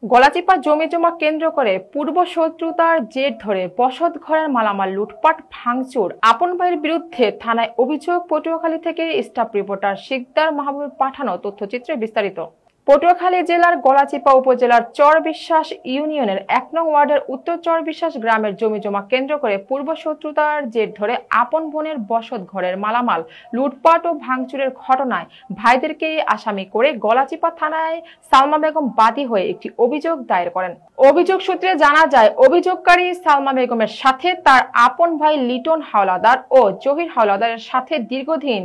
গলাচিপা জমি জমা কেন্দ্র করে পূর্ব শত্রুতার জের ধরে বসত ঘরের মালামাল লুটপাট ভাঙচুর আপন ভাইয়ের বিরুদ্ধে থানায় অভিযোগ। পটুয়াখালী থেকে স্টাফ রিপোর্টার শিকদার মাহবুবের পাঠানো তথ্যচিত্রে বিস্তারিত। পটুয়াখালী জেলার গলাচিপা উপজেলার চরবিশ্বাস ইউনিয়নের ১ নং ওয়ার্ডের উত্তর চরবিশ্বাস গ্রামের জমি জমা কেন্দ্র করে পূর্ব শত্রুতার জের ধরে আপন বোনের বসত ঘরের মালামাল লুটপাট ও ভাঙচুরের ঘটনায় ভাইদেরকে আসামি করে গলাচিপা থানায় সালমা বেগম বাদী হয়ে একটি অভিযোগ দায়ের করেন। অভিযোগ সূত্রে জানা যায়, অভিযোগকারী সালমা বেগমের সাথে তার আপন ভাই লিটন হাওলাদার ও জহির হাওলাদারের সাথে দীর্ঘদিন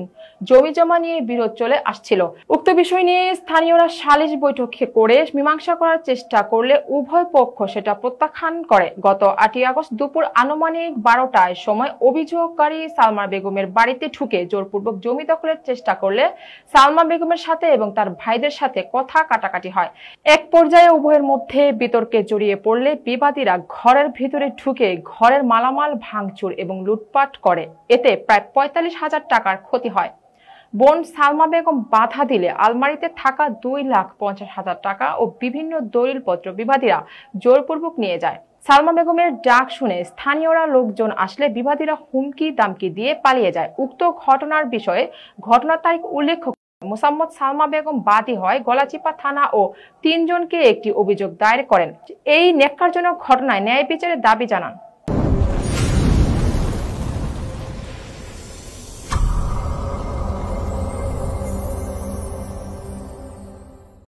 জমি জমা নিয়ে বিরোধ চলে আসছিল। উক্ত বিষয় নিয়ে স্থানীয়রা সালিশ বৈঠক করে মীমাংসা করার চেষ্টা করলে উভয় পক্ষ সেটা প্রত্যাখ্যান করে। গত ৮ই আগস্ট দুপুর আনুমানিক ১২টার সময় অভিযোগকারী সালমা বেগমের বাড়িতে ঢুকে জোরপূর্বক জমি দখলের চেষ্টা করলে সালমা বেগমের সাথে এবং তার ভাইদের সাথে কথা কাটাকাটি হয়। এক পর্যায়ে উভয়ের মধ্যে বিতর্কে জড়িয়ে পড়লে বিবাদীরা ঘরের ভিতরে ঢুকে ঘরের মালামাল ভাঙচুর এবং লুটপাট করে। এতে প্রায় ৪৫,০০০ টাকার ক্ষতি হয়। বোন সালমা বেগম বাধা দিলে আলমারিতে থাকা ২,৫০,০০০ টাকা ও বিভিন্ন দলিলপত্র বিবাদীরা জোরপূর্বক নিয়ে যায়। সালমা বেগমের ডাক শুনে স্থানীয়রা লোকজন আসলে বিবাদীরা হুমকি দামকি দিয়ে পালিয়ে যায়। উক্ত ঘটনার বিষয়ে ঘটনার তারিখ উল্লেখ মোসাম্মদ সালমা বেগম বাদী হয় গলাচিপা থানা ও ৩ জনকে একটি অভিযোগ দায়ের করেন। এই ন্যাক্কারজনক ঘটনায় ন্যায় বিচারের দাবি জানান।